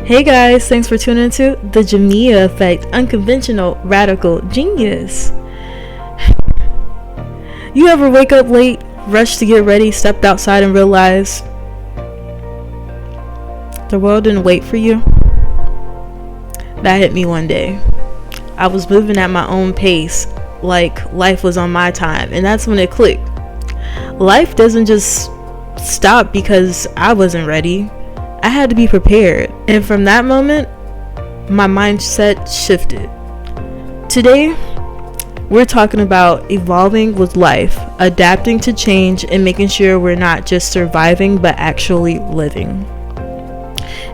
Hey guys, thanks for tuning into the Jimmia Effect, unconventional, radical, genius. You ever wake up late, rush to get ready, stepped outside and realized the world didn't wait for you? That hit me one day. I was moving at my own pace, like life was on my time, and that's when it clicked. Life doesn't just stop because I wasn't ready. I had to be prepared, and from that moment, my mindset shifted. Today, we're talking about evolving with life, adapting to change, and making sure we're not just surviving, but actually living.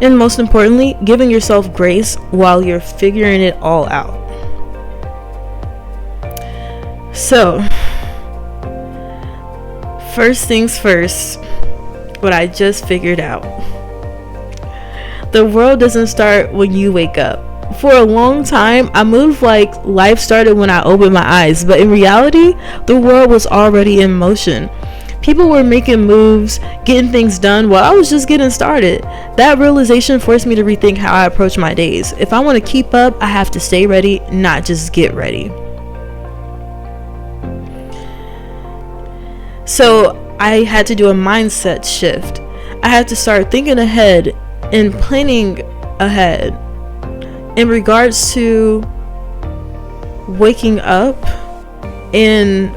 And most importantly, giving yourself grace while you're figuring it all out. So, first things first, what I just figured out. The world doesn't start when you wake up. For a long time, I moved like life started when I opened my eyes, but in reality, the world was already in motion. People were making moves, getting things done while I was just getting started. That realization forced me to rethink how I approach my days. If I want to keep up, I have to stay ready, not just get ready. So I had to do a mindset shift. I had to start thinking ahead and planning ahead in regards to waking up and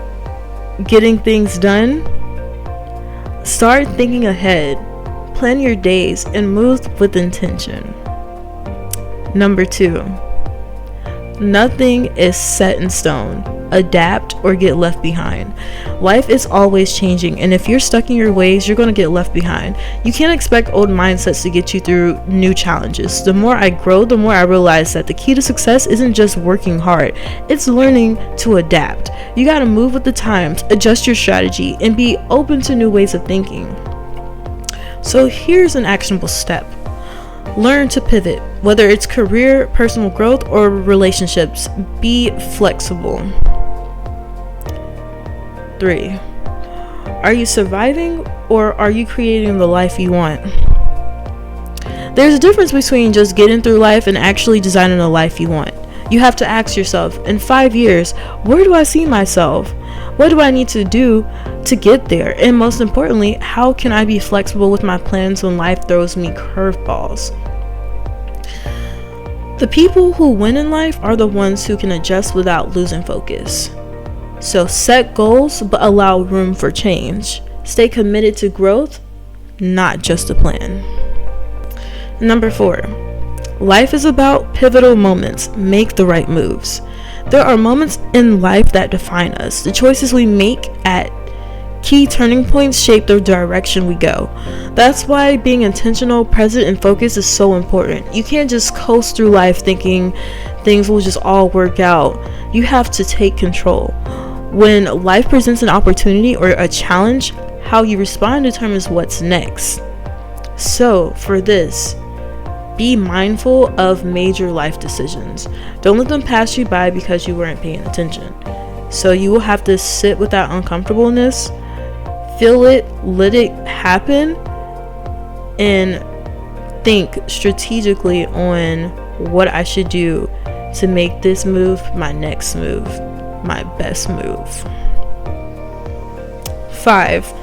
getting things done. Start thinking ahead, plan your days, and move with intention. Number 2, nothing is set in stone. Adapt or get left behind. Life is always changing, and if you're stuck in your ways, you're going to get left behind. You can't expect old mindsets to get you through new challenges. The more I grow, the more I realize that the key to success isn't just working hard, it's learning to adapt. You got to move with the times, adjust your strategy, and be open to new ways of thinking. So here's an actionable step. Learn to pivot, whether it's career, personal growth, or relationships. Be flexible. 3. Are you surviving or are you creating the life you want? There's a difference between just getting through life and actually designing the life you want. You have to ask yourself, in 5 years, where do I see myself? What do I need to do to get there? And most importantly, how can I be flexible with my plans when life throws me curveballs? The people who win in life are the ones who can adjust without losing focus. So set goals, but allow room for change. Stay committed to growth, not just a plan. Number 4, life is about pivotal moments. Make the right moves. There are moments in life that define us. The choices we make at key turning points shape the direction we go. That's why being intentional, present, and focused is so important. You can't just coast through life thinking things will just all work out. You have to take control. When life presents an opportunity or a challenge, how you respond determines what's next. So for this, be mindful of major life decisions. Don't let them pass you by because you weren't paying attention. So you will have to sit with that uncomfortableness, feel it, let it happen, and think strategically on what I should do to make this move my next move, my best move. 5.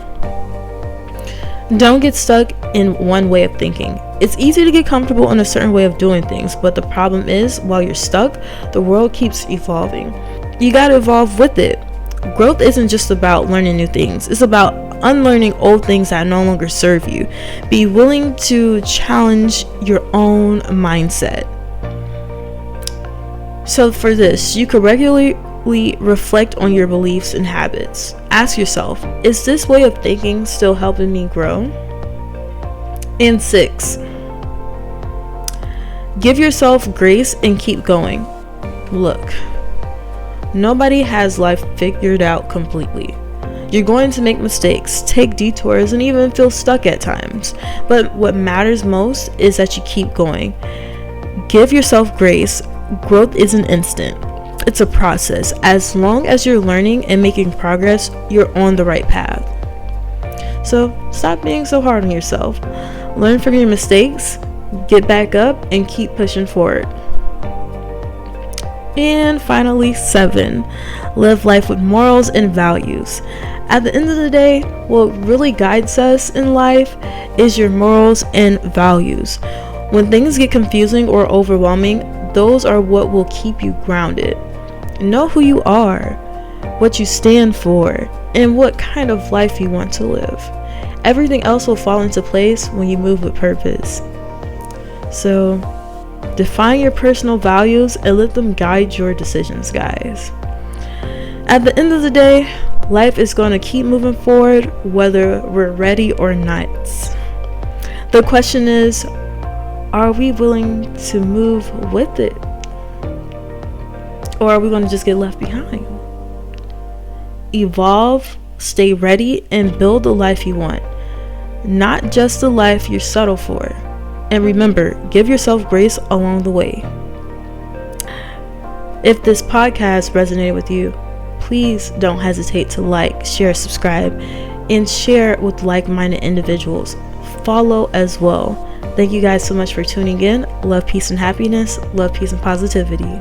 Don't get stuck in one way of thinking. It's easy to get comfortable in a certain way of doing things, but the problem is, while you're stuck, the world keeps evolving. You gotta evolve with it. Growth isn't just about learning new things. It's about unlearning old things that no longer serve you. Be willing to challenge your own mindset. So for this, you could regularly reflect on your beliefs and habits. Ask yourself, is this way of thinking still helping me grow? And 6, give yourself grace and keep going. Look, nobody has life figured out completely. You're going to make mistakes, take detours, and even feel stuck at times. But what matters most is that you keep going. Give yourself grace. Growth isn't instant. It's a process. As long as you're learning and making progress, you're on the right path. So stop being so hard on yourself. Learn from your mistakes Get back up and keep pushing forward. And finally, 7, live life with morals and values. At the end of the day, what really guides us in life is your morals and values. When things get confusing or overwhelming, those are what will keep you grounded. Know who you are, what you stand for, and what kind of life you want to live. Everything else will fall into place when you move with purpose. So, define your personal values and let them guide your decisions, guys. At the end of the day, life is going to keep moving forward whether we're ready or not. The question is, are we willing to move with it? Or are we going to just get left behind? Evolve, stay ready, and build the life you want. Not just the life you're settled for. And remember, give yourself grace along the way. If this podcast resonated with you, please don't hesitate to like, share, subscribe, and share with like-minded individuals. Follow as well. Thank you guys so much for tuning in. Love, peace, and happiness. Love, peace, and positivity.